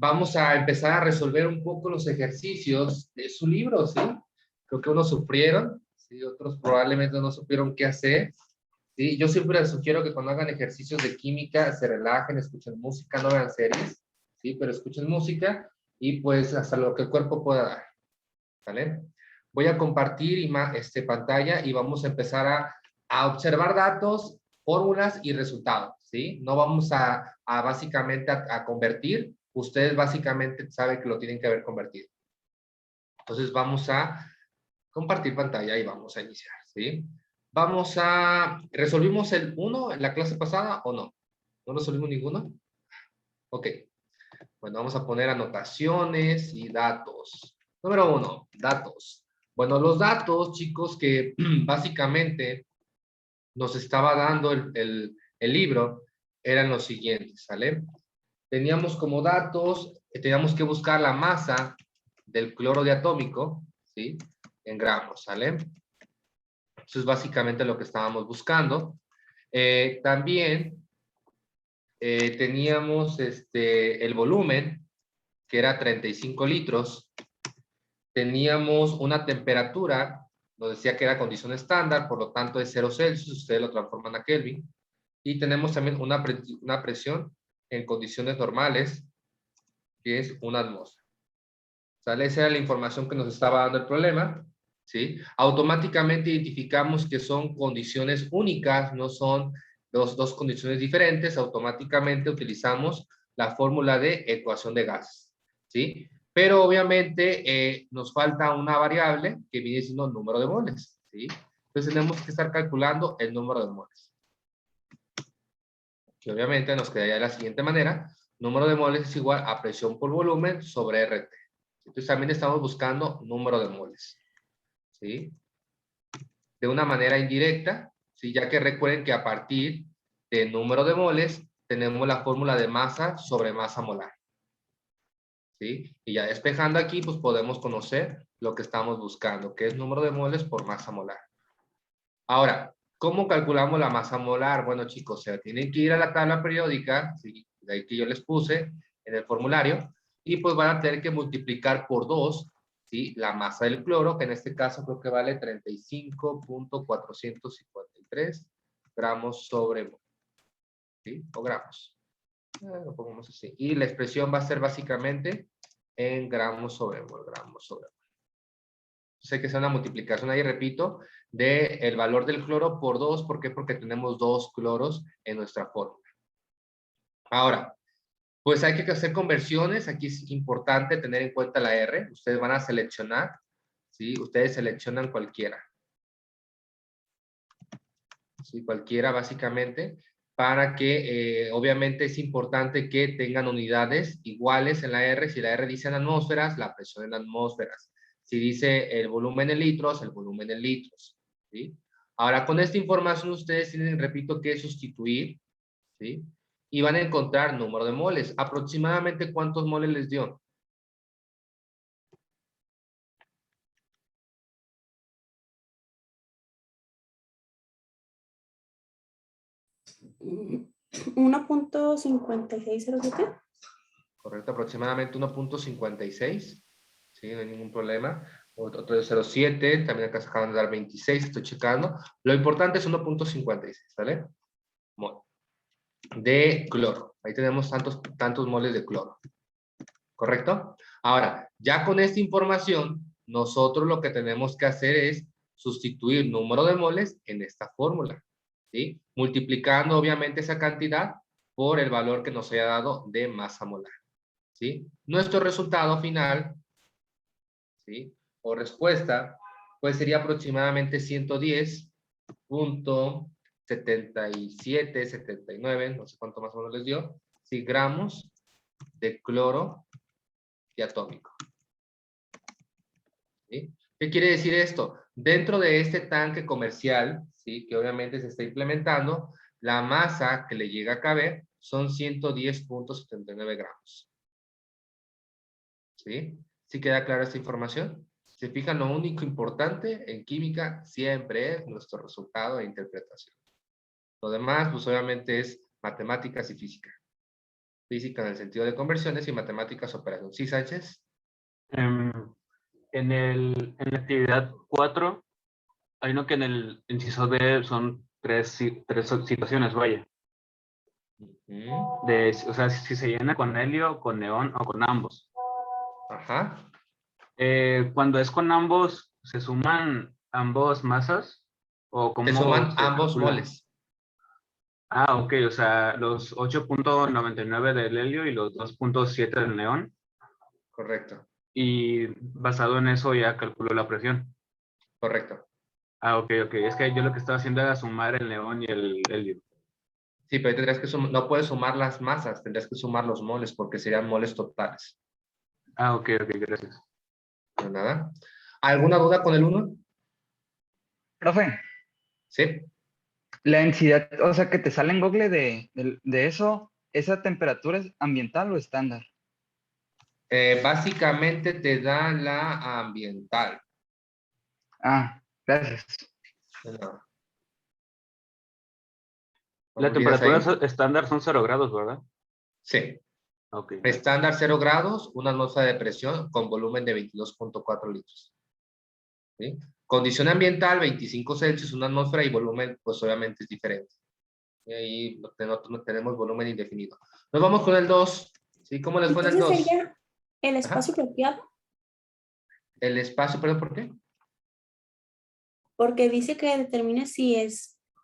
vamos a empezar a resolver un poco los ejercicios de su libro, ¿sí? Creo que unos sufrieron, ¿sí? Otros probablemente no supieron qué hacer, ¿sí? Yo siempre les sugiero que cuando hagan ejercicios de química se relajen, escuchen música, no vean series, ¿sí? Pero escuchen música y pues hasta lo que el cuerpo pueda dar, ¿vale? Voy a compartir pantalla y vamos a empezar a observar datos, fórmulas y resultados, ¿sí? No vamos a básicamente a convertir. Ustedes básicamente saben que lo tienen que haber convertido. Entonces vamos a compartir pantalla y vamos a iniciar, ¿sí? ¿Resolvimos el 1 en la clase pasada o no? ¿No resolvimos ninguno? Ok. Bueno, vamos a poner anotaciones y datos. Número 1, datos. Bueno, los datos, chicos, que básicamente nos estaba dando el libro eran los siguientes, ¿sale? Teníamos como datos, teníamos que buscar la masa del cloro diatómico, ¿sí? En gramos, ¿sale? Eso es básicamente lo que estábamos buscando. También teníamos el volumen, que era 35 litros. Teníamos una temperatura, nos decía que era condición estándar, por lo tanto es 0 Celsius, ustedes lo transforman a Kelvin. Y tenemos también una presión en condiciones normales, que es una atmósfera. ¿Sale? Esa era la información que nos estaba dando el problema, ¿sí? Automáticamente identificamos que son condiciones únicas, no son dos condiciones diferentes, automáticamente utilizamos la fórmula de ecuación de gases, ¿sí? Pero obviamente nos falta una variable que viene siendo el número de moles, ¿sí? Entonces tenemos que estar calculando el número de moles, que obviamente nos quedaría de la siguiente manera: número de moles es igual a presión por volumen sobre RT. Entonces también estamos buscando número de moles, ¿sí? De una manera indirecta, ¿sí? Ya que recuerden que a partir del número de moles tenemos la fórmula de masa sobre masa molar, ¿sí? Y ya despejando aquí, pues podemos conocer lo que estamos buscando, que es número de moles por masa molar. Ahora, ¿cómo calculamos la masa molar? Bueno, chicos, se tienen que ir a la tabla periódica, ¿sí? De ahí que yo les puse en el formulario, y pues van a tener que multiplicar por 2, ¿sí? La masa del cloro, que en este caso creo que vale 35.453 gramos sobre mol, ¿sí? O gramos. Lo pongamos así. Y la expresión va a ser básicamente en gramos sobre mol, gramos sobre mol. Sé que es una multiplicación ahí, repito, del valor del cloro por 2. ¿Por qué? Porque tenemos 2 cloros en nuestra fórmula. Ahora, pues hay que hacer conversiones. Aquí es importante tener en cuenta la R. Ustedes van a seleccionar, ¿sí? Ustedes seleccionan cualquiera, ¿sí? Cualquiera básicamente, para que obviamente es importante que tengan unidades iguales en la R. Si la R dice en atmósferas, la presión en atmósferas. Si dice el volumen en litros, el volumen en litros, ¿sí? Ahora, con esta información ustedes tienen, repito, que sustituir, ¿sí? Y van a encontrar número de moles. ¿Aproximadamente cuántos moles les dio? Mm, 1.5607. Correcto, aproximadamente 1.56, ¿sí? No hay ningún problema. Otro de 0.7, también acá se acaban de dar 26, estoy checando. Lo importante es 1.56, ¿vale? Mol de cloro. Ahí tenemos tantos moles de cloro, ¿correcto? Ahora, ya con esta información, nosotros lo que tenemos que hacer es sustituir número de moles en esta fórmula, ¿sí? Multiplicando obviamente esa cantidad por el valor que nos haya dado de masa molar, ¿sí? Nuestro resultado final, ¿sí? O respuesta, pues sería aproximadamente 110.77, 79, no sé cuánto más o menos les dio, ¿sí? Gramos de cloro diatómico, ¿sí? ¿Qué quiere decir esto? Dentro de este tanque comercial, ¿sí? Que obviamente se está implementando, la masa que le llega a caber son 110.79 gramos, ¿sí? ¿Sí queda clara esta información? Se fijan, lo único importante en química siempre es nuestro resultado de interpretación. Lo demás, pues obviamente es matemáticas y física. Física en el sentido de conversiones y matemáticas operación. ¿Sí, Sánchez? Em, en la actividad 4 hay uno que en el inciso B son tres situaciones, vaya. Ujú. O sea, si se llena con helio, con neón o con ambos. Ajá. Cuando es con ambos, ¿se suman ambos masas? ¿O Se cómo suman se ambos calcula? moles. Ah, ok, o sea, los 8.99 del helio y los 2.7 del neón. Correcto. Y basado en eso ya calculo la presión. Correcto. Ah, ok, ok. Es que yo lo que estaba haciendo era sumar el neón y el helio. Sí, pero tendrías que no puedes sumar las masas, tendrías que sumar los moles porque serían moles totales. Ah, ok, ok, gracias. No, nada. ¿Alguna duda con el uno? Profe, Sí. la densidad, o sea, que te sale en Google de eso, ¿esa temperatura es ambiental o estándar? Básicamente te da la ambiental. Ah, gracias. No. ¿No La me olvidas temperatura ahí? estándar son 0 grados, ¿verdad? Sí. Ok. Estándar 0 grados, una atmósfera de presión con volumen de 22.4 litros. ¿Sí? Condición ambiental 25 Celsius, una atmósfera y volumen, pues obviamente es diferente. Y ahí no tenemos volumen indefinido. Nos vamos con el 2. ¿Sí? ¿Cómo les fue en el Entonces 2? sería el Ajá. espacio apropiado, El espacio, ¿pero por qué? porque dice que determine si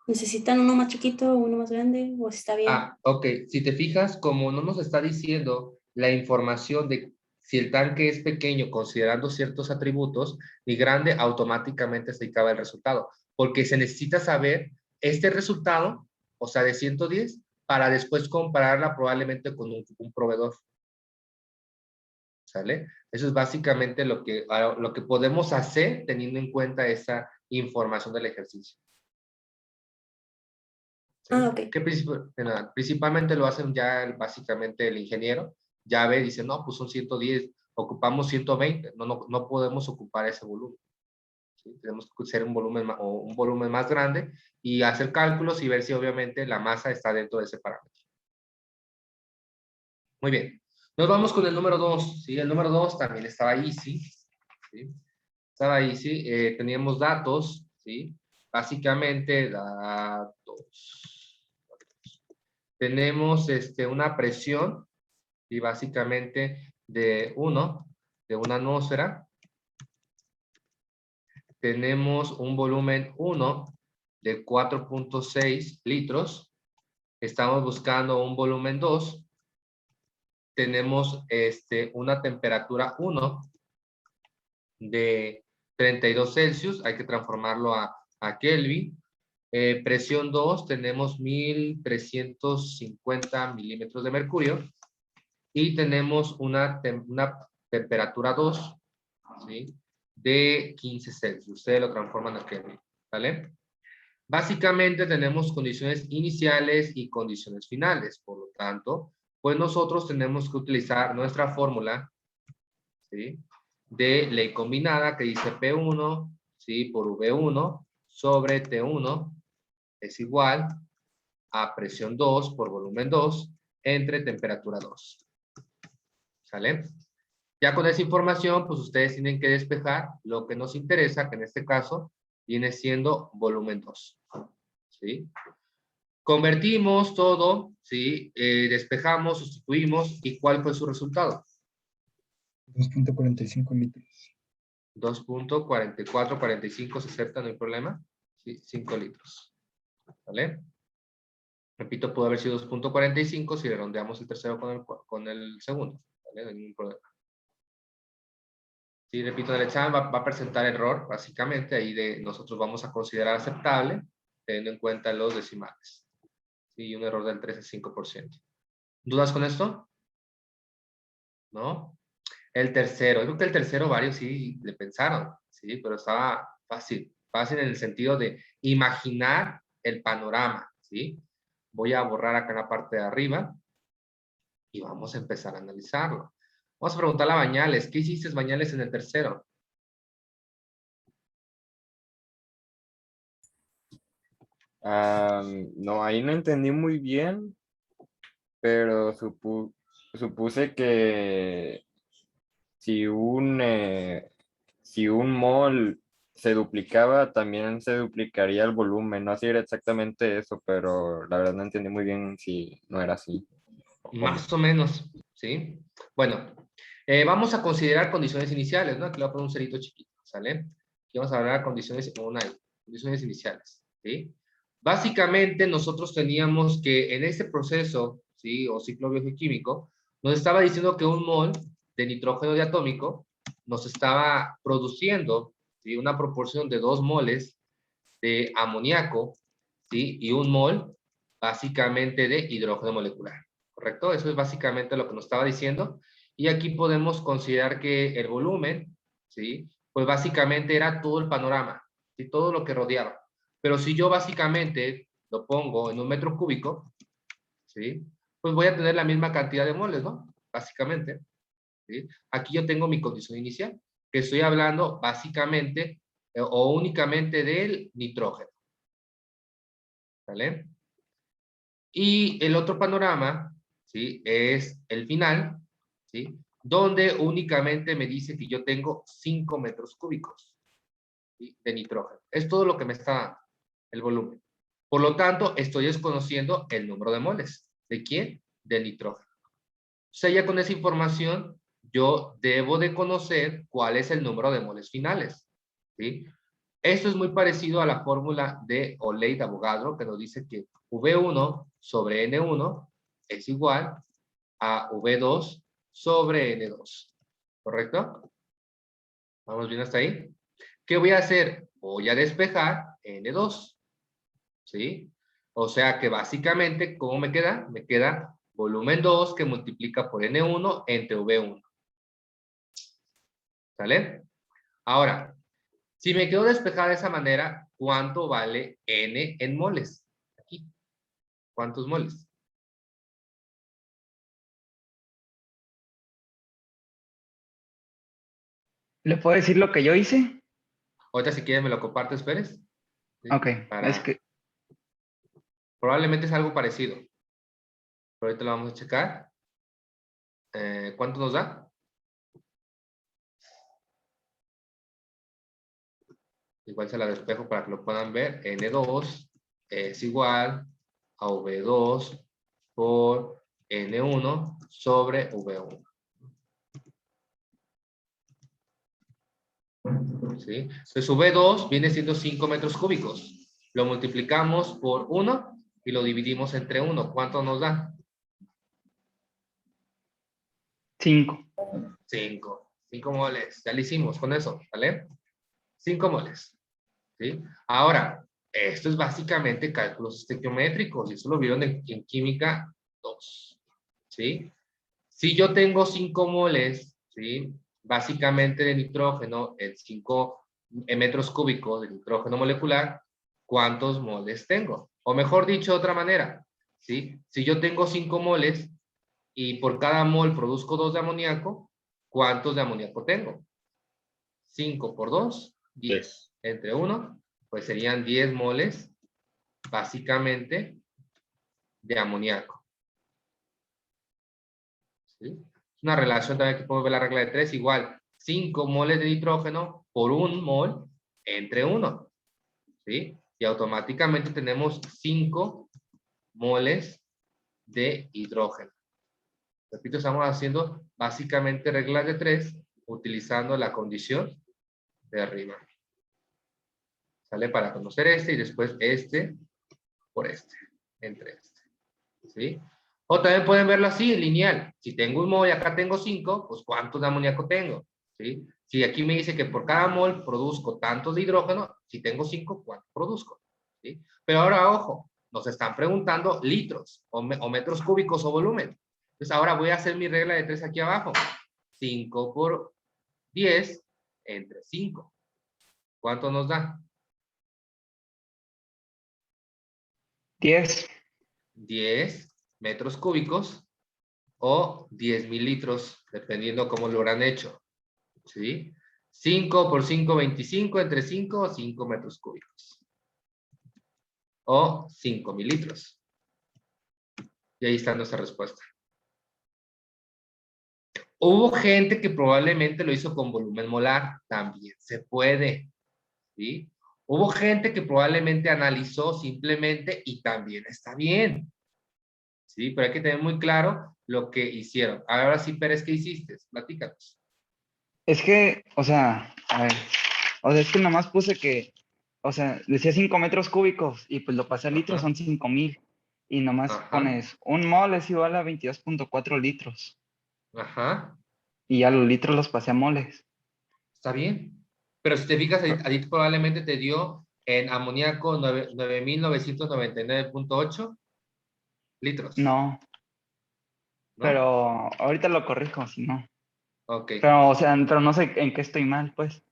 necesitan uno más chiquito o uno más grande, o si está bien. Ah, ok. Si te fijas, como no nos está diciendo la información de si el tanque es pequeño considerando ciertos atributos y grande, automáticamente se acaba el resultado. Porque se necesita saber este resultado, o sea, de 110, para después compararla probablemente con un proveedor. ¿Sale? Eso es básicamente lo que podemos hacer teniendo en cuenta esa información del ejercicio. ¿Sí? Ah, ok. Que principalmente lo hacen ya básicamente el ingeniero, ya ve, dice, no, pues son 110, ocupamos 120, no podemos ocupar ese volumen. ¿Sí? Tenemos que ser un volumen, o un volumen más grande y hacer cálculos y ver si obviamente la masa está dentro de ese parámetro. Muy bien. Nos vamos con el número 2. ¿Sí? El número 2 también estaba ahí, ¿sí? ¿Sí? Estaba ahí, ¿sí? Teníamos datos, ¿sí? Básicamente, datos. Tenemos una presión, y básicamente de una atmósfera. Tenemos un volumen 1 de 4.6 litros. Estamos buscando un volumen 2. Tenemos una temperatura 1 de 32 Celsius. Hay que transformarlo a Kelvin. Presión 2, tenemos 1350 milímetros de mercurio. Y tenemos una temperatura 2, ¿sí? De 15 Celsius. Ustedes lo transforman a Kelvin, ¿vale? Básicamente tenemos condiciones iniciales y condiciones finales. Por lo tanto, pues nosotros tenemos que utilizar nuestra fórmula, ¿sí? De ley combinada que dice P1, ¿sí? Por V1 sobre T1 es igual a presión 2 por volumen 2 entre temperatura 2. ¿Sale? Ya con esa información, pues ustedes tienen que despejar lo que nos interesa, que en este caso viene siendo volumen 2. ¿Sí? Convertimos todo, ¿sí? Despejamos, sustituimos, ¿y cuál fue su resultado? 2.45 litros. 2.4445 se acepta, no hay problema. ¿Sí? 5 litros. ¿Vale? Repito, pudo haber sido 2.45 si redondeamos el tercero con el segundo. ¿Vale? No hay ningún problema. Sí, repito, en el examen va a presentar error, básicamente, ahí nosotros vamos a considerar aceptable, teniendo en cuenta los decimales. Sí, un error del 3 al 5%. ¿Dudas con esto? ¿No? El tercero, yo creo que el tercero varios sí le pensaron, sí, pero estaba fácil, fácil en el sentido de imaginar el panorama, ¿sí? Voy a borrar acá en la parte de arriba y vamos a empezar a analizarlo. Vamos a preguntarle a Bañales, ¿qué hiciste Bañales en el tercero? No, ahí no entendí muy bien, pero supuse que si un mol se duplicaba, también se duplicaría el volumen. No así era exactamente eso, pero la verdad no entendí muy bien si no era así. Más o menos, ¿sí? Bueno, vamos a considerar condiciones iniciales, ¿no? Aquí le voy a poner un cerito chiquito, ¿sale? Aquí vamos a hablar de condiciones iniciales, ¿sí? Básicamente, nosotros teníamos que en este proceso, ¿sí? O ciclo bioquímico, nos estaba diciendo que un mol de nitrógeno diatómico nos estaba produciendo, ¿sí? Una proporción de 2 moles de amoníaco, ¿sí? Y un mol, básicamente, de hidrógeno molecular. ¿Correcto? Eso es básicamente lo que nos estaba diciendo. Y aquí podemos considerar que el volumen, ¿sí? Pues básicamente era todo el panorama, ¿sí? Todo lo que rodeaba. Pero si yo básicamente lo pongo en un metro cúbico, ¿sí? Pues voy a tener la misma cantidad de moles, ¿no? Básicamente, ¿sí? Aquí yo tengo mi condición inicial, que estoy hablando básicamente o únicamente del nitrógeno. ¿Vale? Y el otro panorama, ¿sí? Es el final, ¿sí? Donde únicamente me dice que yo tengo 5 metros cúbicos, ¿sí? De nitrógeno. Es todo lo que me está dando el volumen. Por lo tanto, estoy desconociendo el número de moles. ¿De quién? Del nitrógeno. O sea, ya con esa información, yo debo de conocer cuál es el número de moles finales, ¿sí? Esto es muy parecido a la fórmula de o ley de Avogadro, que nos dice que V1 sobre N1 es igual a V2 sobre N2. ¿Correcto? ¿Vamos bien hasta ahí? ¿Qué voy a hacer? Voy a despejar N2. ¿Sí? O sea que básicamente, ¿cómo me queda? Me queda volumen 2 que multiplica por N1 entre V1. ¿Sale? Ahora, si me quedo despejada de esa manera, ¿cuánto vale N en moles? Aquí. ¿Cuántos moles? ¿Le puedo decir lo que yo hice? Ahorita si quieres me lo compartes, Pérez. ¿Sí? Ok, es que Probablemente es algo parecido. Pero ahorita lo vamos a checar. ¿Cuánto nos da? Igual se la despejo para que lo puedan ver. N2 es igual a V2 por N1 sobre V1. ¿Sí? Entonces V2 viene siendo 5 metros cúbicos. Lo multiplicamos por 1 y lo dividimos entre 1. ¿Cuánto nos da? 5. 5. 5 moles. Ya lo hicimos con eso, ¿vale? 5 moles. ¿Sí? Ahora, esto es básicamente cálculos estequiométricos y eso lo vieron en química 2. ¿Sí? Si yo tengo 5 moles, ¿sí? Básicamente de nitrógeno en 5 metros cúbicos de nitrógeno molecular, ¿cuántos moles tengo? O mejor dicho de otra manera, ¿sí? Si yo tengo 5 moles y por cada mol produzco 2 de amoníaco, ¿cuántos de amoníaco tengo? 5 por 2, 10. Entre 1, pues serían 10 moles, básicamente, de amoníaco. ¿Sí? Es una relación también que podemos ver la regla de 3, igual 5 moles de nitrógeno por 1 mol entre 1. ¿Sí? Y automáticamente tenemos 5 moles de hidrógeno. Repito, estamos haciendo básicamente reglas de 3 utilizando la condición de arriba. ¿Sale? Para conocer este y después este por este, entre este. ¿Sí? O también pueden verlo así, lineal. Si tengo un mol y acá tengo 5, pues ¿cuántos de amoníaco tengo? ¿Sí? Si aquí me dice que por cada mol produzco tantos de hidrógeno, si tengo 5, ¿cuánto produzco? ¿Sí? Pero ahora, ojo, nos están preguntando litros o metros cúbicos o volumen. Entonces ahora voy a hacer mi regla de 3 aquí abajo. 5 por 10 entre 5. ¿Cuánto nos da? 10. 10 metros cúbicos o 10,000 litros, dependiendo cómo lo habrán hecho. ¿Sí? 5 por 5, 25, entre 5, 5 metros cúbicos. O 5,000 litros. Y ahí está nuestra respuesta. Hubo gente que probablemente lo hizo con volumen molar. También se puede. ¿Sí? Hubo gente que probablemente analizó simplemente y también está bien. ¿Sí? Pero hay que tener muy claro lo que hicieron. Ahora sí, Pérez, ¿qué hiciste? Platícanos. Es que, o sea, a ver, o sea, es que nomás puse que, o sea, decía 5 metros cúbicos y pues lo pasé a litros, Ajá. son 5,000. Y nomás Ajá. pones, un mol es igual a 22.4 litros. Ajá. Y ya los litros los pasé a moles. Está bien. Pero si te fijas, Pero- a ti probablemente te dio en amoníaco 9.999.8 litros, No, ¿no? pero ahorita lo corrijo, si no. Ok, Pero, o sea, pero no sé en qué estoy mal, pues.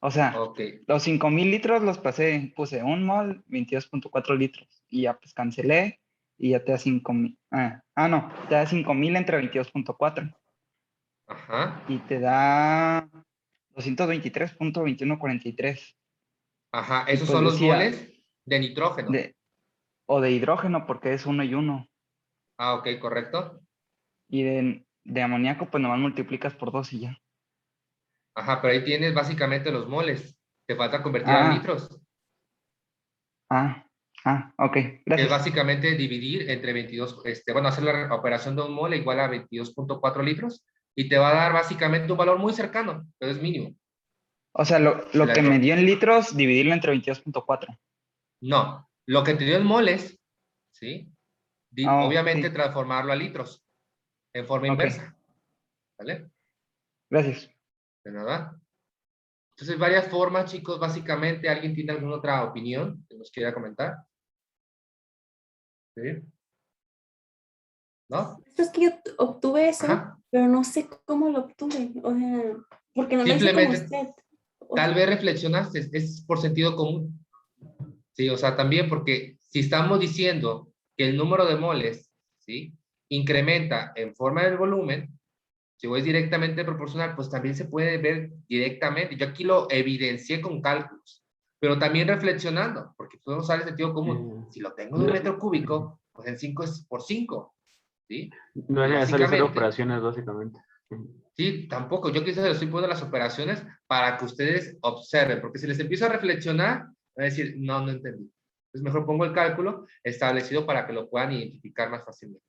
O sea, ok. los 5,000 litros los pasé, puse un mol, 22.4 litros. Y ya pues cancelé y ya te da 5,000. No, te da 5,000 entre 22.4 Ajá. y te da 223.2143. Ajá. Y Esos pues son los decía, moles de nitrógeno. de, o de hidrógeno porque es uno y uno. Ah, ok, correcto. Y de amoníaco pues nomás multiplicas por 2 y ya. Ajá, pero ahí tienes básicamente los moles. Te falta convertir a Ah, litros, ah, ok, que es gracias. básicamente dividir entre 22, bueno, hacer la operación de un mole igual a 22.4 litros y te va a dar básicamente un valor muy cercano, pero es mínimo. O sea, De lo la que me nitro- dio en litros, dividirlo entre 22.4. No, lo que te dio en moles, ¿sí? Obviamente Sí, transformarlo a litros en forma ok, inversa, ¿vale? gracias. De nada. Entonces, varias formas, chicos, básicamente. ¿Alguien tiene alguna otra opinión que nos quiera comentar? ¿Sí? ¿No? Es que yo obtuve eso, Ajá. pero no sé cómo lo obtuve. O sea, porque no lo hice como Simplemente, usted. O tal sea, vez reflexionaste, es por sentido común. Sí, o sea, también porque si estamos diciendo que el número de moles, ¿sí? Incrementa en forma del volumen, si es directamente proporcional, pues también se puede ver directamente. Yo aquí lo evidencié con cálculos, pero también reflexionando, porque podemos usar el sentido común. Si lo tengo en un No, metro cúbico, pues en 5 es por 5, ¿sí? no Y es necesario hacer básicamente, operaciones, básicamente. sí, tampoco. Yo quizás les estoy poniendo las operaciones para que ustedes observen, porque si les empiezo a reflexionar, van a decir, no, no entendí. Entonces mejor pongo el cálculo establecido para que lo puedan identificar más fácilmente.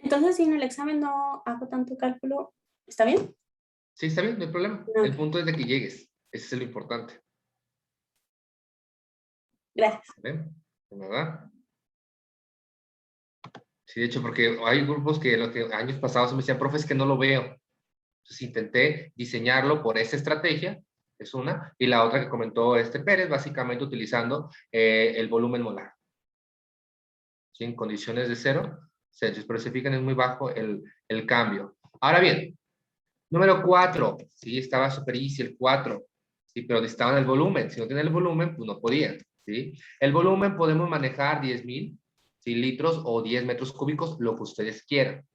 entonces, si en el examen no hago tanto cálculo, ¿está bien? Sí, está bien, no hay problema. No, El ok, punto es de que llegues. Ese es lo importante. gracias. ¿Vale? ¿De nada? Sí, de hecho, porque hay grupos que los que años pasados me decían, profe, es que no lo veo. Entonces intenté diseñarlo por esa estrategia, es una, y la otra que comentó Pérez, básicamente utilizando el volumen molar. ¿Sí? En condiciones de 0 Celsius, pero se fijan es muy bajo el cambio. Ahora bien, número 4, sí, estaba super easy el 4, sí, pero necesitaban el volumen. Si no tienen el volumen, pues no podían, ¿sí? El volumen podemos manejar 10,000, ¿sí? Litros o 10 metros cúbicos, lo que ustedes quieran,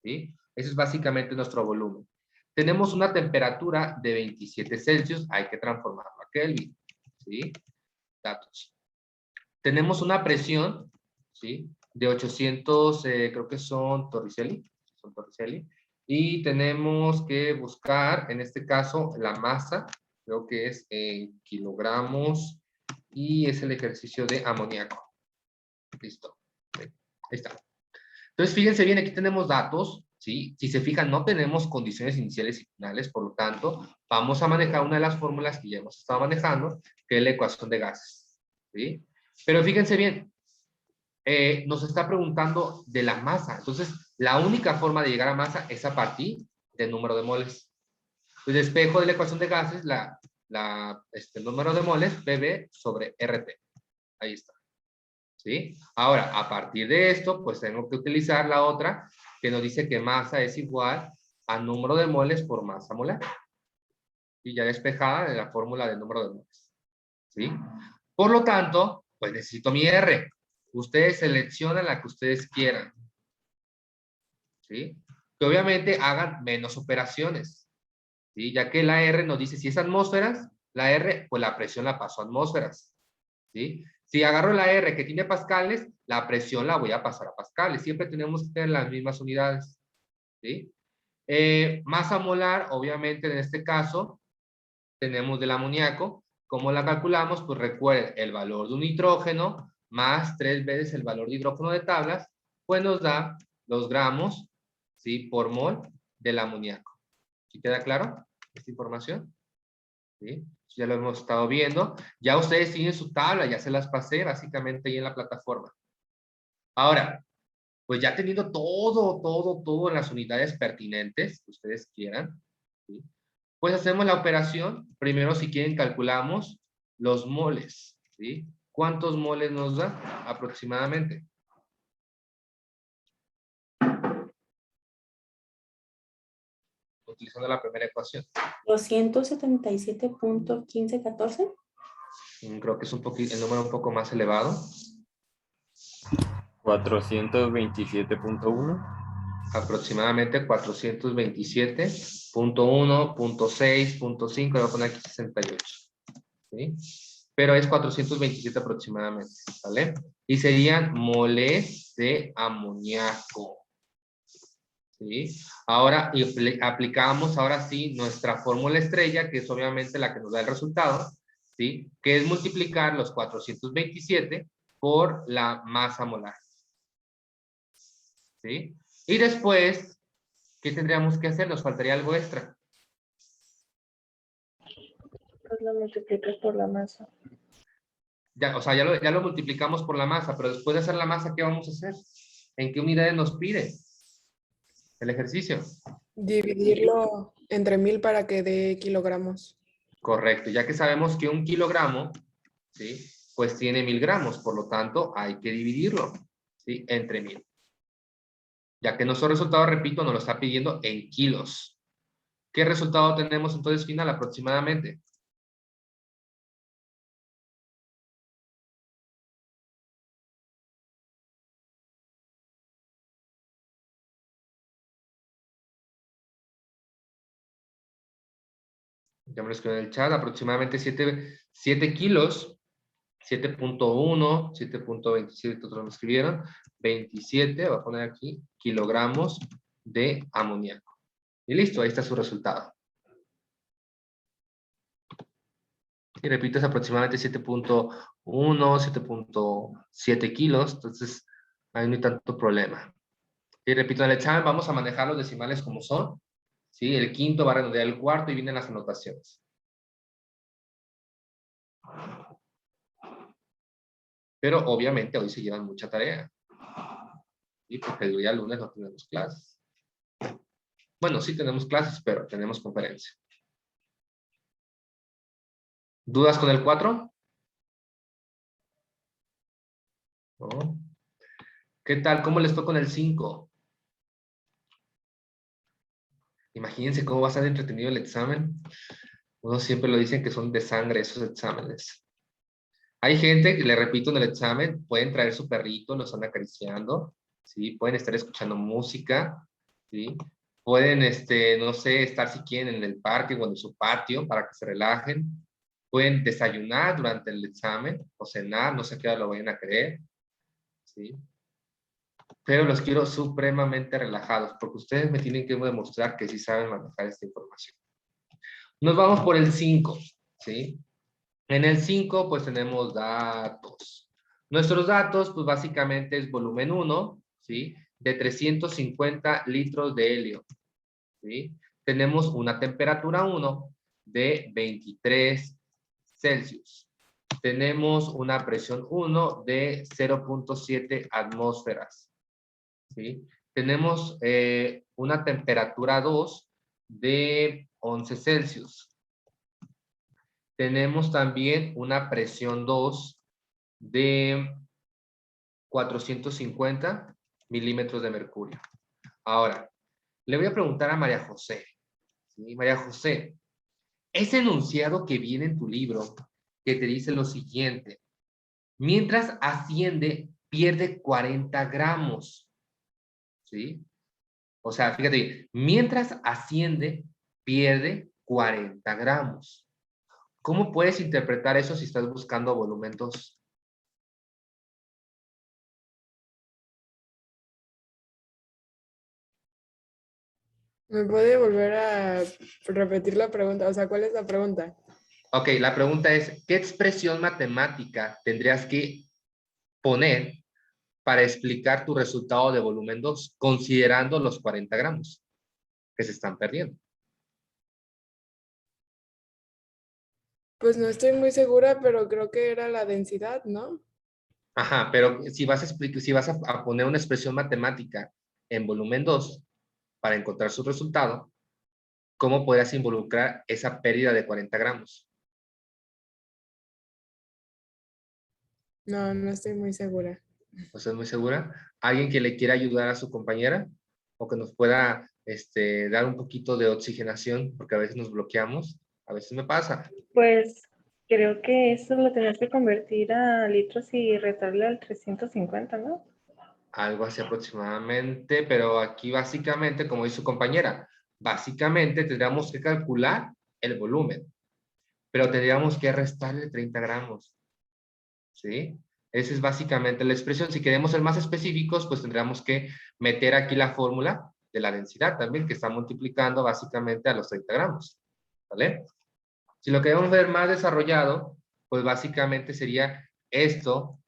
¿sí? Ese es básicamente nuestro volumen. Tenemos una temperatura de 27 Celsius, hay que transformarlo a Kelvin, ¿sí? Datos. Tenemos una presión, ¿sí? De 800, creo que son Torricelli, y tenemos que buscar, en este caso, la masa, creo que es en kilogramos, y es el ejercicio de amoníaco. Listo. Ahí está. Entonces, fíjense bien, aquí tenemos datos, ¿sí? Si se fijan, no tenemos condiciones iniciales y finales, por lo tanto, vamos a manejar una de las fórmulas que ya hemos estado manejando, que es la ecuación de gases, ¿sí? Pero fíjense bien, nos está preguntando de la masa. Entonces, la única forma de llegar a masa es a partir del número de moles. El espejo de la ecuación de gases, el número de moles, PV sobre RT. Ahí está. ¿Sí? Ahora, a partir de esto, pues tengo que utilizar la otra que nos dice que masa es igual a número de moles por masa molar. Y ya despejada en la fórmula del número de moles. ¿Sí? Por lo tanto, pues necesito mi R. Ustedes seleccionan la que ustedes quieran. ¿Sí? Que obviamente hagan menos operaciones. ¿Sí? Ya que la R nos dice si es atmósferas, la R, pues la presión la paso a atmósferas. ¿Sí? Si agarro la R que tiene pascales, la presión la voy a pasar a pascales. Siempre tenemos que tener las mismas unidades. ¿Sí? Masa molar, obviamente en este caso, tenemos del amoníaco. ¿Cómo la calculamos? Pues recuerden, el valor de un nitrógeno más 3 veces el valor de hidrógeno de tablas, pues nos da los gramos, ¿sí? Por mol del amoníaco. ¿Sí queda claro esta información? ¿Sí? Ya lo hemos estado viendo. Ya ustedes tienen su tabla, ya se las pasé básicamente ahí en la plataforma. Ahora, pues ya teniendo todo en las unidades pertinentes que ustedes quieran, ¿sí? Pues hacemos la operación. Primero, si quieren, calculamos los moles, ¿sí? ¿Cuántos moles nos da aproximadamente? Utilizando la primera ecuación. 277.1514. Creo que es el número un poco más elevado. 427.1. Aproximadamente 427.1.6.5, voy a poner aquí 68. ¿Sí? Pero es 427 aproximadamente, ¿vale? Y serían moles de amoníaco. ¿Sí? Ahora aplicamos ahora sí nuestra fórmula estrella, que es obviamente la que nos da el resultado, ¿sí? Que es multiplicar los 427 por la masa molar. ¿Sí? Y después, ¿qué tendríamos que hacer? Nos faltaría algo extra. Pues lo multiplicas por la masa. Ya, o sea, ya lo multiplicamos por la masa, pero después de hacer la masa, ¿qué vamos a hacer? ¿En qué unidades nos pide el ejercicio? Dividirlo entre 1000 para que dé kilogramos. Correcto, ya que sabemos que 1 kilogramo, ¿sí? Pues tiene 1000 gramos, por lo tanto, hay que dividirlo, ¿sí? Entre 1000. Ya que nuestro resultado, repito, nos lo está pidiendo en kilos. ¿Qué resultado tenemos entonces final aproximadamente? Ya me lo escriben en el chat, aproximadamente 7 kilos, 7.1, 7.27, otros me escribieron, 27, voy a poner aquí, kilogramos de amoníaco. Y listo, ahí está su resultado. Y repito, es aproximadamente 7.1, 7.7 kilos, entonces ahí no hay tanto problema. Y repito, en el examen vamos a manejar los decimales como son, ¿sí? El quinto va a redondear el cuarto y vienen las anotaciones. Pero obviamente hoy se llevan mucha tarea. ¿Sí? Porque el día lunes no tenemos clases. Bueno, sí tenemos clases, pero tenemos conferencia. ¿Dudas con el 4? ¿No? ¿Qué tal? ¿Cómo les tocó con el 5? Imagínense cómo va a estar entretenido el examen. Uno siempre lo dicen que son de sangre esos exámenes. Hay gente que, le repito, en el examen pueden traer su perrito, lo están acariciando, ¿sí? Pueden estar escuchando música, ¿sí? Pueden, no sé, estar si quieren en el parque o en su patio para que se relajen. Pueden desayunar durante el examen o cenar, no sé qué hora lo vayan a creer, ¿sí? Pero los quiero supremamente relajados porque ustedes me tienen que demostrar que sí saben manejar esta información. Nos vamos por el 5, ¿sí? En el 5, pues tenemos datos. Nuestros datos, pues básicamente es volumen 1, ¿sí? De 350 litros de helio, ¿sí? Tenemos una temperatura 1 de 23 Celsius. Tenemos una presión 1 de 0.7 atmósferas, ¿sí? Tenemos una temperatura 2 de 11 Celsius. Tenemos también una presión 2 de 450 milímetros de mercurio. Ahora, le voy a preguntar a María José. ¿Sí? María José, ese enunciado que viene en tu libro que te dice lo siguiente: mientras asciende, pierde 40 gramos. ¿Sí? O sea, fíjate bien, mientras asciende, pierde 40 gramos. ¿Cómo puedes interpretar eso si estás buscando volumen 2? ¿Me puede volver a repetir la pregunta? O sea, ¿cuál es la pregunta? Ok, la pregunta es, ¿qué expresión matemática tendrías que poner para explicar tu resultado de volumen 2, considerando los 40 gramos que se están perdiendo? Pues no estoy muy segura, pero creo que era la densidad, ¿no? Ajá, pero si vas a explicar, si vas a poner una expresión matemática en volumen 2 para encontrar su resultado, ¿cómo podrías involucrar esa pérdida de 40 gramos? No, no estoy muy segura. ¿No estás muy segura? ¿Alguien que le quiera ayudar a su compañera? O que nos pueda dar un poquito de oxigenación, porque a veces nos bloqueamos. A veces me pasa. Pues creo que eso lo tenías que convertir a litros y retarle al 350, ¿no? Algo así aproximadamente, pero aquí básicamente, como dice su compañera, básicamente tendríamos que calcular el volumen, pero tendríamos que restarle 30 gramos, ¿sí? Esa es básicamente la expresión. Si queremos ser más específicos, pues tendríamos que meter aquí la fórmula de la densidad también, que está multiplicando básicamente a los 30 gramos, ¿vale? Si lo queremos ver más desarrollado, pues básicamente sería esto,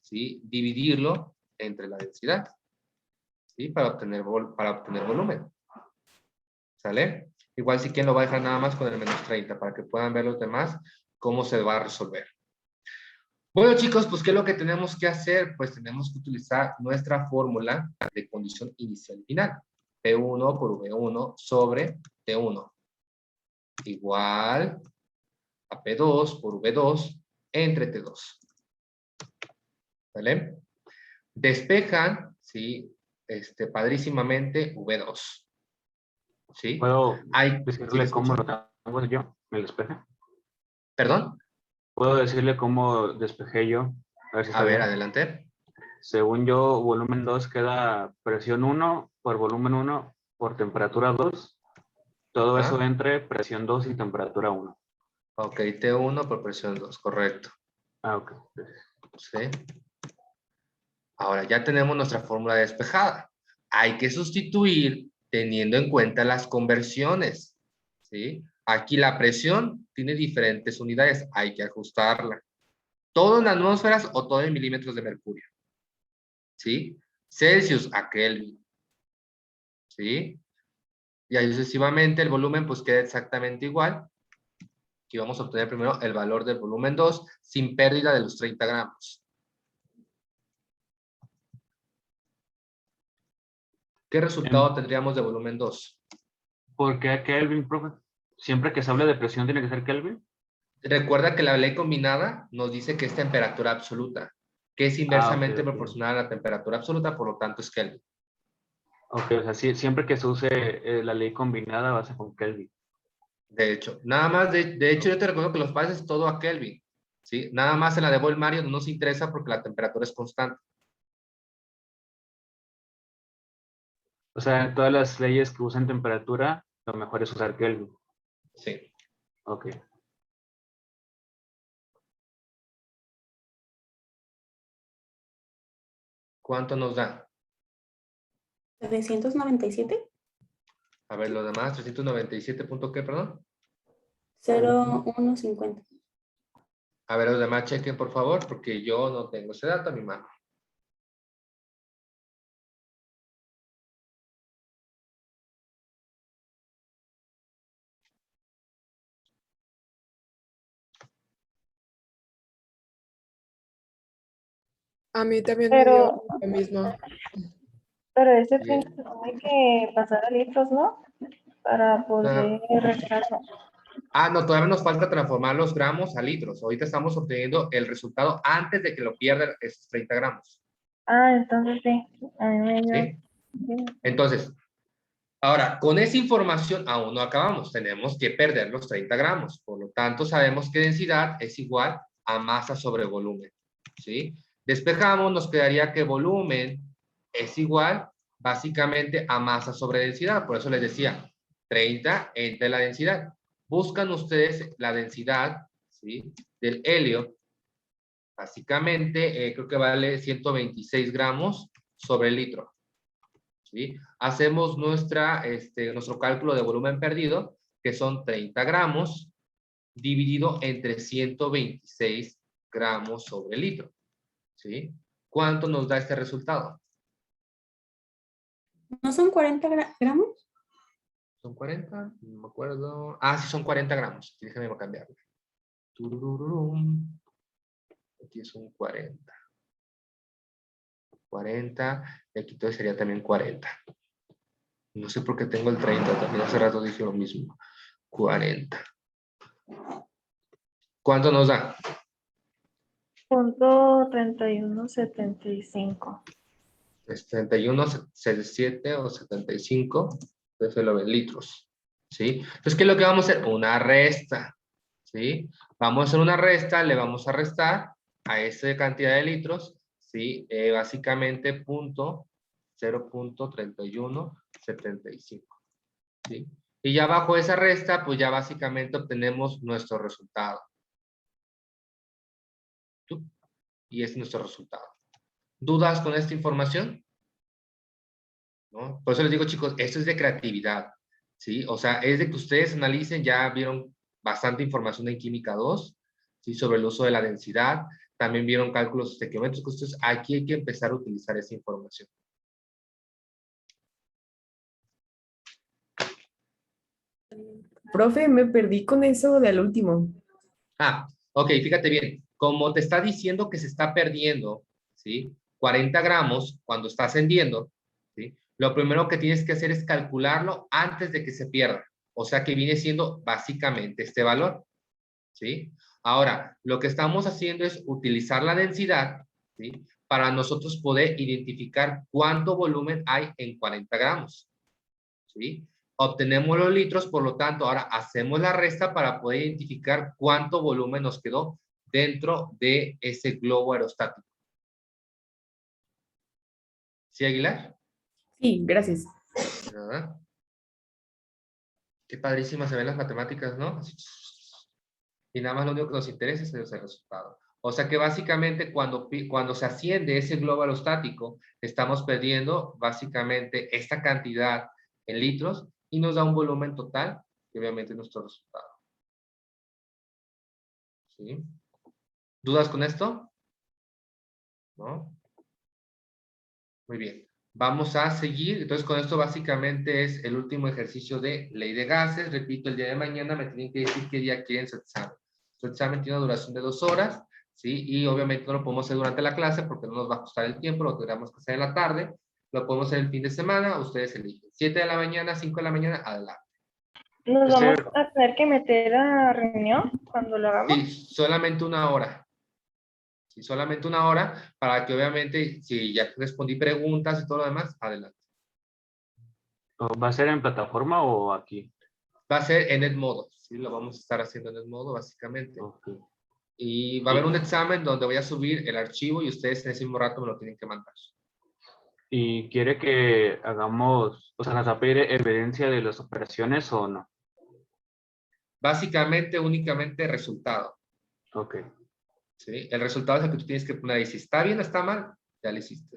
¿sí? Dividirlo entre la densidad, ¿sí? Para obtener volumen, ¿sale? Igual si quieren lo va a dejar nada más con el menos 30 para que puedan ver los demás cómo se va a resolver. Bueno, chicos, pues ¿qué es lo que tenemos que hacer? Pues tenemos que utilizar nuestra fórmula de condición inicial y final. P1 por V1 sobre T1 igual a P2 por V2 entre T2. ¿Vale? Despejan, ¿sí? Padrísimamente V2. ¿Sí? ¿Puedo Hay, decirle ¿sí cómo escucho? lo tengo yo? ¿Me despeje? ¿Perdón? ¿Puedo decirle cómo despejé yo? A ver si A está ver, bien. adelante. Según yo, volumen 2 queda presión 1 por volumen 1 por temperatura 2. Todo Ajá. eso entre presión 2 y temperatura 1. Ok, T1 por presión 2, correcto. Ah, ok. ¿Sí? Ahora ya tenemos nuestra fórmula despejada. Hay que sustituir teniendo en cuenta las conversiones, ¿sí? Aquí la presión tiene diferentes unidades, hay que ajustarla. ¿Todo en atmósferas o todo en milímetros de mercurio? ¿Sí? Celsius a Kelvin, ¿sí? Y ahí sucesivamente el volumen pues queda exactamente igual. Aquí vamos a obtener primero el valor del volumen 2 sin pérdida de los 30 gramos. ¿Qué resultado tendríamos de volumen 2? ¿Por qué Kelvin, profe? Siempre que se hable de presión tiene que ser Kelvin. Recuerda que la ley combinada nos dice que es temperatura absoluta, que es Ah, ok, inversamente ok. proporcional a la temperatura absoluta, por lo tanto es Kelvin. Ok, o sea, siempre que se use la ley combinada va a ser con Kelvin. De hecho, nada más, de hecho yo te recuerdo que los pases todo a Kelvin, ¿sí? Nada más en la de Boyle Mario no nos interesa porque la temperatura es constante. O sea, en todas las leyes que usan temperatura, lo mejor es usar Kelvin. Sí. Ok. ¿Cuánto nos da? 797, A ver, lo demás, 397 punto qué, perdón. 0150. A ver, los demás chequen, por favor, porque yo no tengo ese dato a mi mano. A mí también me dio Pero, lo mismo. pero ese Bien. fin se supone que pasar a litros, ¿no? Para poder retarlo. No, todavía nos falta transformar los gramos a litros. Ahorita estamos obteniendo el resultado antes de que lo pierda esos 30 gramos. Entonces sí. A mí me dio. ¿Sí? Entonces, ahora, con esa información aún no acabamos. Tenemos que perder los 30 gramos. Por lo tanto, sabemos que densidad es igual a masa sobre volumen. ¿Sí? Despejamos, nos quedaría que volumen es igual básicamente a masa sobre densidad. Por eso les decía, 30 entre la densidad. Buscan ustedes la densidad, ¿sí?, del helio. Básicamente, creo que vale 126 gramos sobre el litro. ¿sí? Hacemos nuestro cálculo de volumen perdido, que son 30 gramos, dividido entre 126 gramos sobre litro, ¿sí? ¿Cuánto nos da este resultado? ¿No son 40 gramos? ¿Son 40? No me acuerdo. Ah, sí, son 40 gramos. Déjame cambiarlo. Turururum. Aquí son 40. 40. Y aquí entonces sería también 40. No sé por qué tengo el 30. También hace rato dije lo mismo. 40. ¿Cuánto nos da? .3175. Es 31, 77 o 75. Entonces lo ven litros. ¿Sí? Entonces, ¿qué es lo que vamos a hacer? Una resta. ¿Sí? Vamos a hacer una resta, le vamos a restar a esa cantidad de litros, ¿sí? Básicamente 0.3175, ¿sí? Y ya bajo esa resta, pues ya básicamente obtenemos nuestro resultado. Y es nuestro resultado. ¿Dudas con esta información? ¿No? Por eso les digo, chicos, esto es de creatividad, ¿sí? O sea, es de que ustedes analicen, ya vieron bastante información en Química 2, ¿sí? Sobre el uso de la densidad, también vieron cálculos estequiométricos, entonces aquí hay que empezar a utilizar esa información. Profe, me perdí con eso del último. Ah, ok, fíjate bien, como te está diciendo que se está perdiendo, ¿sí? 40 gramos cuando está ascendiendo, ¿sí? Lo primero que tienes que hacer es calcularlo antes de que se pierda, o sea que viene siendo básicamente este valor, ¿sí? Ahora, lo que estamos haciendo es utilizar la densidad, ¿sí? Para nosotros poder identificar cuánto volumen hay en 40 gramos, ¿sí? Obtenemos los litros, por lo tanto, ahora hacemos la resta para poder identificar cuánto volumen nos quedó dentro de ese globo aerostático. ¿Sí, Aguilar? Sí, gracias. ¿Verdad? Qué padrísimas se ven las matemáticas, ¿no? Así. Y nada más lo único que nos interesa es el resultado. O sea que básicamente cuando se asciende ese globo aerostático, estamos perdiendo básicamente esta cantidad en litros y nos da un volumen total, que obviamente es nuestro resultado. ¿Sí? ¿Dudas con esto? ¿No? Muy bien. Vamos a seguir. Entonces, con esto básicamente es el último ejercicio de ley de gases. Repito, el día de mañana me tienen que decir qué día quieren su examen. Su examen tiene una duración de 2 horas, ¿sí? Y obviamente no lo podemos hacer durante la clase porque no nos va a costar el tiempo, lo tendremos que hacer en la tarde. Lo podemos hacer el fin de semana, ustedes eligen. 7 de la mañana, 5 de la mañana, adelante. ¿Nos vamos a tener que meter a reunión cuando lo hagamos? Sí, solamente 1 hora. Sí, solamente 1 hora para que obviamente, si ya respondí preguntas y todo lo demás, adelante. ¿Va a ser en plataforma o aquí? Va a ser en Edmodo, ¿sí? Lo vamos a estar haciendo en Edmodo, básicamente. Okay. Y va a haber un examen donde voy a subir el archivo y ustedes en ese mismo rato me lo tienen que mandar. ¿Y quiere que hagamos, o sea, nos va a pedir evidencia de las operaciones o no? Básicamente, únicamente resultado. Ok. ¿Sí? El resultado es el que tú tienes que poner ahí. Si está bien o está mal, ya lo hiciste.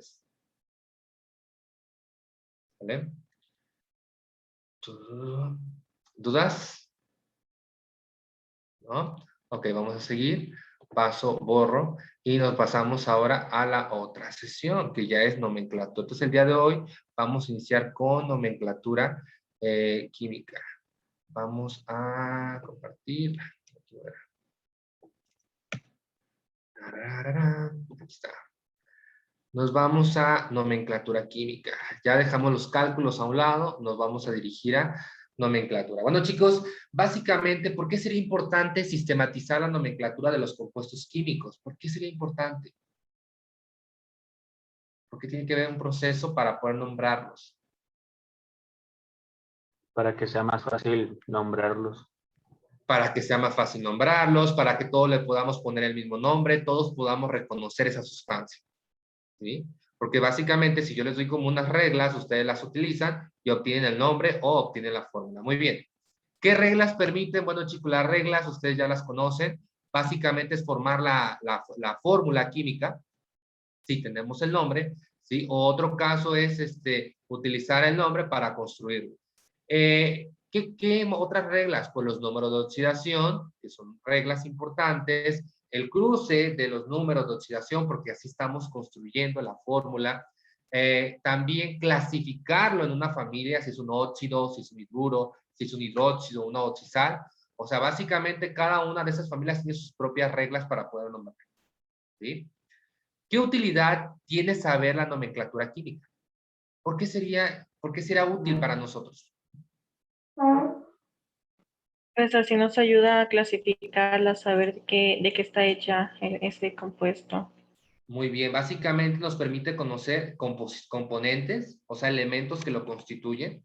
¿Vale? ¿Dudas? ¿No? Ok, vamos a seguir. Paso, borro. Y nos pasamos ahora a la otra sesión, que ya es nomenclatura. Entonces, el día de hoy vamos a iniciar con nomenclatura química. Vamos a compartir. Aquí está. Nos vamos a nomenclatura química. Ya dejamos los cálculos a un lado, nos vamos a dirigir a nomenclatura. Bueno, chicos, básicamente, ¿por qué sería importante sistematizar la nomenclatura de los compuestos químicos? ¿Por qué sería importante? Porque tiene que haber un proceso para poder nombrarlos. Para que sea más fácil nombrarlos. Para que sea más fácil nombrarlos, para que todos le podamos poner el mismo nombre, todos podamos reconocer esa sustancia. ¿Sí? Porque básicamente si yo les doy como unas reglas, ustedes las utilizan y obtienen el nombre o obtienen la fórmula. Muy bien. ¿Qué reglas permiten? Bueno, chicos, las reglas ustedes ya las conocen. Básicamente es formar la fórmula química. Si tenemos el nombre. ¿sí? O otro caso es utilizar el nombre para construirlo. ¿Qué otras reglas? Pues los números de oxidación, que son reglas importantes, el cruce de los números de oxidación, porque así estamos construyendo la fórmula. También clasificarlo en una familia, si es un óxido, si es un hidruro, si es un hidróxido, una oxisal. O sea, básicamente cada una de esas familias tiene sus propias reglas para poder nombrar. ¿Sí? ¿Qué utilidad tiene saber la nomenclatura química? ¿Por qué será útil para nosotros? Pues así nos ayuda a clasificarla, a saber de qué está hecha ese compuesto. Muy bien, básicamente nos permite conocer componentes, o sea, elementos que lo constituyen.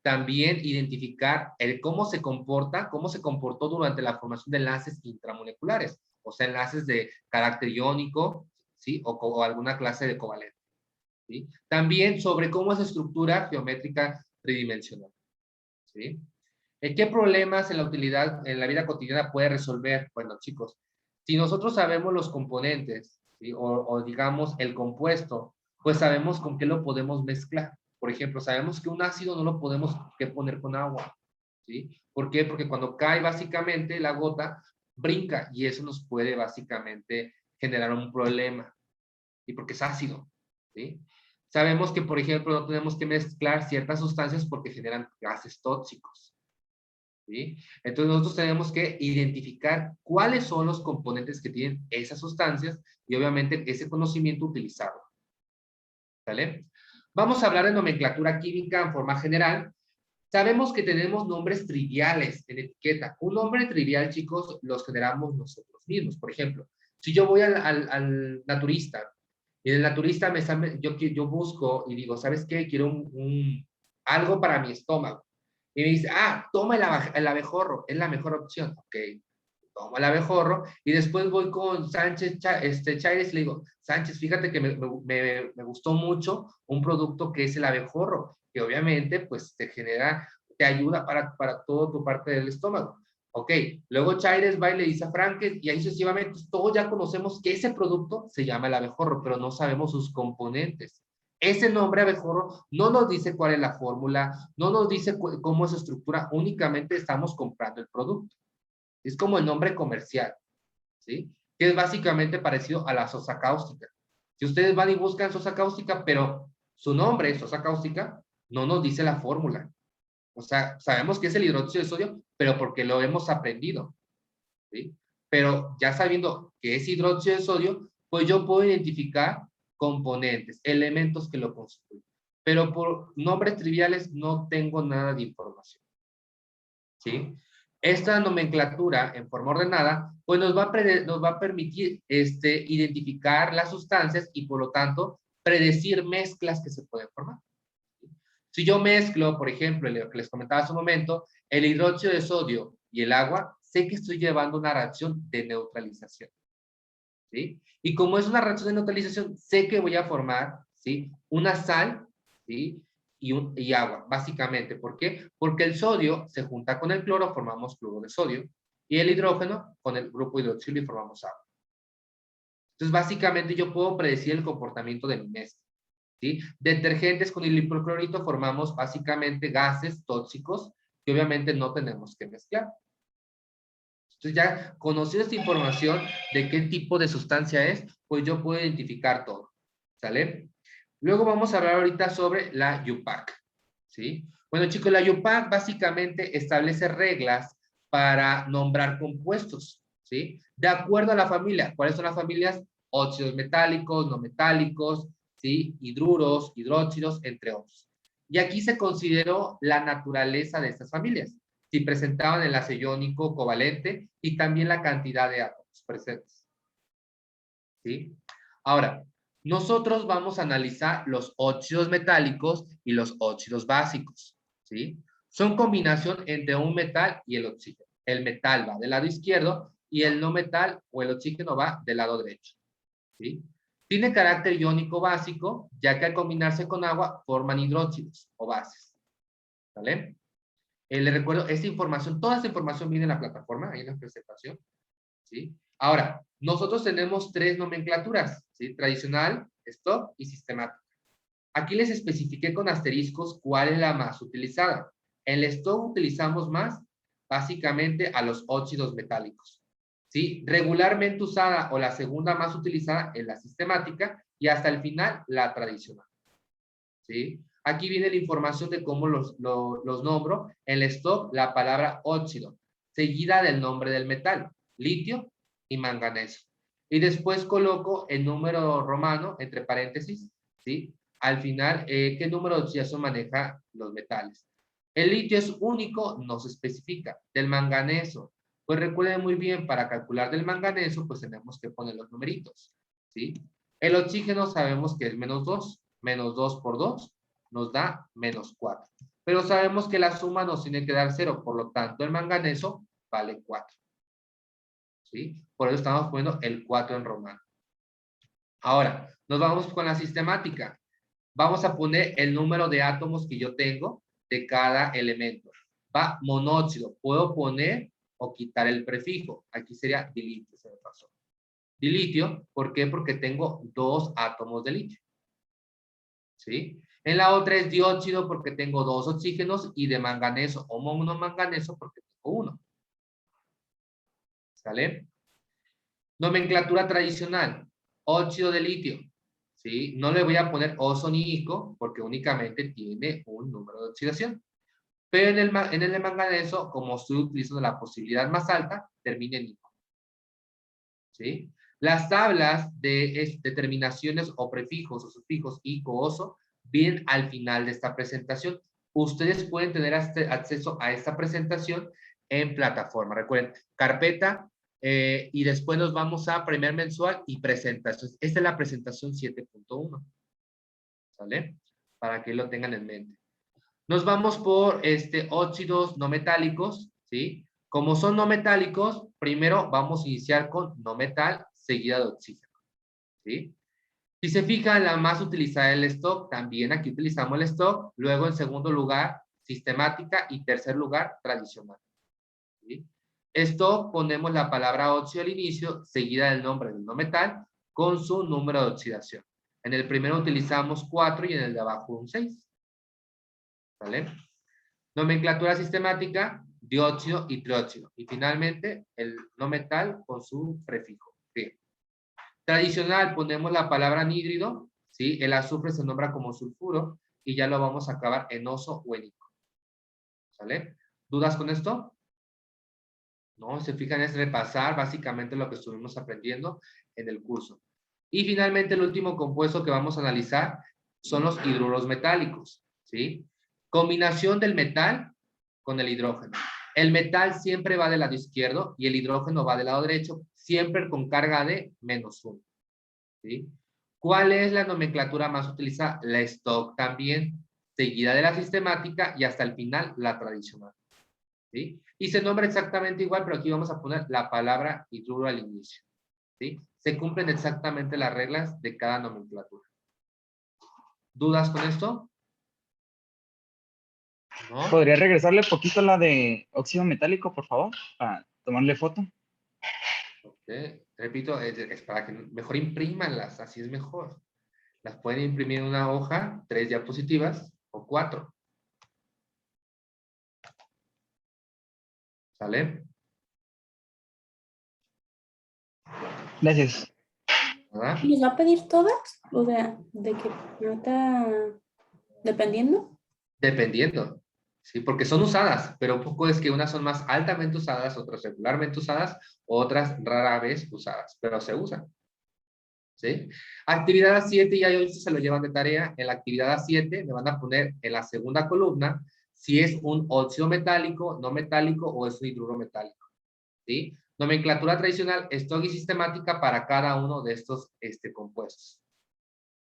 También identificar cómo se comportó durante la formación de enlaces intramoleculares, o sea, enlaces de carácter iónico, ¿sí? O alguna clase de covalente, ¿sí? También sobre cómo es estructura geométrica tridimensional, ¿sí? ¿Qué problemas en la vida cotidiana puede resolver? Bueno, chicos, si nosotros sabemos los componentes, ¿sí? o digamos el compuesto, pues sabemos con qué lo podemos mezclar. Por ejemplo, sabemos que un ácido no lo podemos poner con agua, ¿sí? ¿Por qué? Porque cuando cae básicamente la gota, brinca y eso nos puede básicamente generar un problema, y porque es ácido, ¿sí? Sabemos que, por ejemplo, no tenemos que mezclar ciertas sustancias porque generan gases tóxicos, ¿sí? Entonces nosotros tenemos que identificar cuáles son los componentes que tienen esas sustancias y obviamente ese conocimiento utilizarlo, ¿sale? Vamos a hablar de nomenclatura química en forma general. Sabemos que tenemos nombres triviales en etiqueta. Un nombre trivial, chicos, los generamos nosotros mismos. Por ejemplo, si yo voy al naturista y el naturista yo busco y digo, ¿sabes qué? Quiero algo para mi estómago. Y me dice, toma el abejorro, es la mejor opción. Ok, tomo el abejorro y después voy con Sánchez Chaires y le digo, Sánchez, fíjate que me gustó mucho un producto que es el abejorro, que obviamente pues te ayuda para toda tu parte del estómago. Ok, luego Chaires va y le dice a Franques y ahí sucesivamente todos ya conocemos que ese producto se llama el abejorro, pero no sabemos sus componentes. Ese nombre abejorro no nos dice cuál es la fórmula, no nos dice cómo es su estructura, únicamente estamos comprando el producto. Es como el nombre comercial, ¿sí? Que es básicamente parecido a la sosa cáustica. Si ustedes van y buscan sosa cáustica, pero su nombre es sosa cáustica, no nos dice la fórmula. O sea, sabemos que es el hidróxido de sodio, pero porque lo hemos aprendido, ¿sí? Pero ya sabiendo que es hidróxido de sodio, pues yo puedo identificar componentes, elementos que lo constituyen. Pero por nombres triviales no tengo nada de información, ¿sí? Esta nomenclatura en forma ordenada, pues nos va a permitir identificar las sustancias y por lo tanto predecir mezclas que se pueden formar. Si yo mezclo, por ejemplo, lo que les comentaba hace un momento, el hidróxido de sodio y el agua, sé que estoy llevando una reacción de neutralización, ¿sí? Y como es una reacción de neutralización, sé que voy a formar, ¿sí? Una sal, ¿sí? Y agua, básicamente. ¿Por qué? Porque el sodio se junta con el cloro, formamos cloro de sodio, y el hidrógeno con el grupo hidroxilo y formamos agua. Entonces, básicamente yo puedo predecir el comportamiento de mi mezcla, ¿sí? Detergentes con el hipoclorito formamos básicamente gases tóxicos que obviamente no tenemos que mezclar. Entonces ya conociendo esta información de qué tipo de sustancia es, pues yo puedo identificar todo, ¿sale? Luego vamos a hablar ahorita sobre la UPAC, ¿sí? Bueno, chicos, la UPAC básicamente establece reglas para nombrar compuestos, ¿sí? De acuerdo a la familia. ¿Cuáles son las familias? Óxidos metálicos, no metálicos, ¿sí? Hidruros, hidróxidos, entre otros. Y aquí se consideró la naturaleza de estas familias, si presentaban enlace iónico covalente y también la cantidad de átomos presentes, ¿sí? Ahora, nosotros vamos a analizar los óxidos metálicos y los óxidos básicos, ¿sí? Son combinación entre un metal y el oxígeno. El metal va del lado izquierdo y el no metal o el oxígeno va del lado derecho, ¿sí? Tiene carácter iónico básico, ya que al combinarse con agua forman hidróxidos o bases, ¿vale? Les recuerdo, esta información, toda esta información viene en la plataforma, ahí en la presentación, ¿sí? Ahora, nosotros tenemos tres nomenclaturas, ¿sí? Tradicional, stock y sistemática. Aquí les especifiqué con asteriscos cuál es la más utilizada. En el stock utilizamos más, básicamente, a los óxidos metálicos. ¿Sí? Regularmente usada o la segunda más utilizada en la sistemática y hasta el final la tradicional. ¿Sí? Aquí viene la información de cómo los nombro. En el stock, la palabra óxido, seguida del nombre del metal, litio y manganeso. Y después coloco el número romano, entre paréntesis, ¿sí? Al final, ¿qué número de oxidación maneja los metales? El litio es único, no se especifica. Del manganeso, pues recuerden muy bien, para calcular del manganeso, pues tenemos que poner los numeritos, ¿sí? El oxígeno sabemos que es -2. -2 por 2 nos da -4. Pero sabemos que la suma nos tiene que dar 0, por lo tanto el manganeso vale 4. ¿Sí? Por eso estamos poniendo el 4 en romano. Ahora, nos vamos con la sistemática. Vamos a poner el número de átomos que yo tengo de cada elemento. Va monóxido. Puedo poner o quitar el prefijo. Aquí sería dilitio, se me pasó. Dilitio, ¿por qué? Porque tengo 2 átomos de litio. ¿Sí? En la otra es dióxido porque tengo 2 oxígenos y de manganeso o monomanganeso porque tengo 1. ¿Sale? Nomenclatura tradicional. Óxido de litio. ¿Sí? No le voy a poner ozonílico porque únicamente tiene un número de oxidación. Pero en el de manganeso, como estoy utilizando la posibilidad más alta, termina en ico. ¿Sí? Las tablas de determinaciones o prefijos o sufijos ico, oso, vienen al final de esta presentación. Ustedes pueden tener acceso a esta presentación en plataforma. Recuerden, carpeta y después nos vamos a primer mensual y presentación. Esta es la presentación 7.1. ¿Sale? Para que lo tengan en mente. Nos vamos por óxidos no metálicos, ¿sí? Como son no metálicos, primero vamos a iniciar con no metal seguida de oxígeno, ¿sí? Si se fijan, la más utilizada es el stock, también aquí utilizamos el stock, luego en segundo lugar, sistemática y tercer lugar, tradicional, ¿sí? Stock, ponemos la palabra óxido al inicio, seguida del nombre del no metal, con su número de oxidación. En el primero utilizamos 4 y en el de abajo un 6. ¿Vale? Nomenclatura sistemática, dióxido y trióxido. Y finalmente, el no metal con su prefijo. Bien. Tradicional, ponemos la palabra anhídrido, ¿sí? El azufre se nombra como sulfuro y ya lo vamos a acabar en oso o en ico. ¿Sale? ¿Dudas con esto? No, se fijan, es repasar básicamente lo que estuvimos aprendiendo en el curso. Y finalmente, el último compuesto que vamos a analizar son los hidruros metálicos, ¿sí? Combinación del metal con el hidrógeno. El metal siempre va del lado izquierdo y el hidrógeno va del lado derecho, siempre con carga de -1. ¿Sí? ¿Cuál es la nomenclatura más utilizada? La stock también, seguida de la sistemática y hasta el final la tradicional. ¿Sí? Y se nombra exactamente igual, pero aquí vamos a poner la palabra hidruro al inicio. ¿Sí? Se cumplen exactamente las reglas de cada nomenclatura. ¿Dudas con esto? ¿No? ¿Podría regresarle poquito la de óxido metálico, por favor? Para tomarle foto. Okay. Repito, es para que mejor imprímanlas, así es mejor. Las pueden imprimir en una hoja, 3 diapositivas o 4. ¿Sale? Gracias. ¿Verdad? ¿Nos va a pedir todas? O sea, de que ahorita, dependiendo. Dependiendo. Sí, porque son usadas, pero poco es que unas son más altamente usadas, otras regularmente usadas, otras rara vez usadas, pero se usan. ¿Sí? Actividad A7 ya hoy se lo llevan de tarea. En la actividad A7 me van a poner en la segunda columna si es un óxido metálico, no metálico o es un hidruro metálico. ¿Sí? Nomenclatura tradicional, stock y sistemática para cada uno de estos compuestos.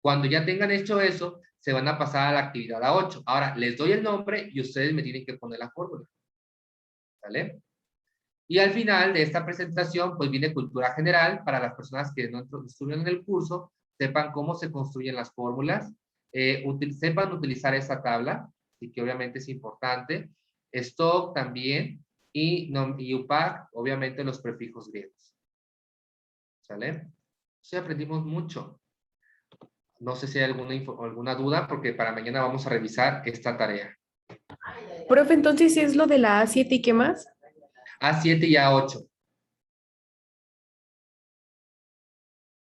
Cuando ya tengan hecho eso, se van a pasar a la actividad A8. Ahora, les doy el nombre y ustedes me tienen que poner la fórmula. ¿Vale? Y al final de esta presentación, pues viene cultura general para las personas que no estuvieron en el curso, sepan cómo se construyen las fórmulas, sepan utilizar esa tabla, y que obviamente es importante, stock también, y UPAC, obviamente los prefijos griegos. ¿Sale? Sí, aprendimos mucho. No sé si hay alguna duda, porque para mañana vamos a revisar esta tarea. Profe, entonces es lo de la A7 y qué más. A7 y A8.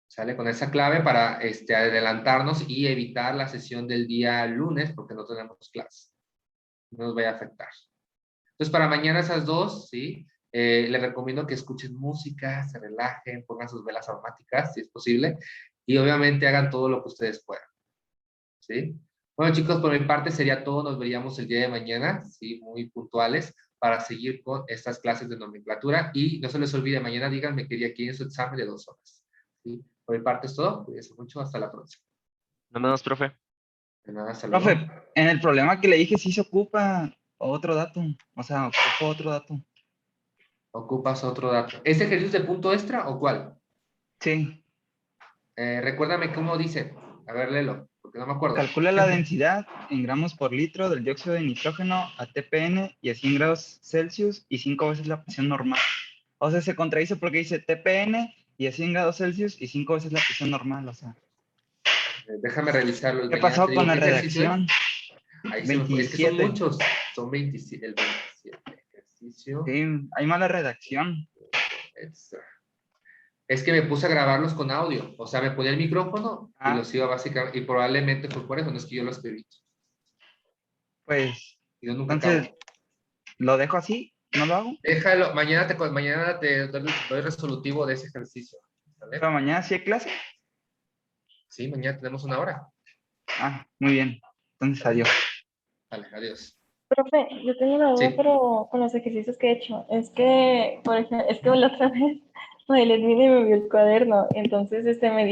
¿Sale? Con esa clave para adelantarnos y evitar la sesión del día lunes, porque no tenemos clase. No nos vaya a afectar. Entonces, para mañana esas dos, ¿sí? Les recomiendo que escuchen música, se relajen, pongan sus velas aromáticas, si es posible, y obviamente hagan todo lo que ustedes puedan, ¿sí? Bueno, chicos, por mi parte sería todo. Nos veríamos el día de mañana, ¿sí? Muy puntuales, para seguir con estas clases de nomenclatura. Y no se les olvide, mañana díganme qué día quieren su examen de 2 horas, ¿sí? Por mi parte es todo. Cuídense mucho. Hasta la próxima. Nos vemos, profe. De nada, hasta luego. Profe, en el problema que le dije sí se ocupa otro dato. O sea, ocupo otro dato. Ocupas otro dato. ¿Este ejercicio de punto extra o cuál? Sí. Recuérdame cómo dice. A ver, léelo, porque no me acuerdo. Calcula la densidad en gramos por litro del dióxido de nitrógeno a TPN y a 100 grados Celsius y 5 veces la presión normal. O sea, se contradice porque dice TPN y a 100 grados Celsius y 5 veces la presión normal. O sea, Déjame revisarlo. ¿qué pasó con la ¿qué ejercicio redacción? es? Ahí se me fue. Es que son 27. muchos. Son 27. El 27 ejercicio. Sí, hay mala redacción. Extra. Es que me puse a grabarlos con audio. O sea, me ponía el micrófono y los iba básicamente. Y probablemente fue por eso, no es que yo lo escribí. Pues, Y yo nunca entonces, acabo. ¿lo dejo así? ¿No lo hago? Déjalo. Mañana te doy resolutivo de ese ejercicio. ¿Vale? ¿Pero mañana sí hay clase? Sí, mañana tenemos 1 hora. Ah, muy bien. Entonces, adiós. Vale, adiós. Profe, yo tengo una duda, Sí. pero con los ejercicios que he hecho. Es que, por ejemplo, la otra vez Noelet vino y me vio el cuaderno, entonces me dijo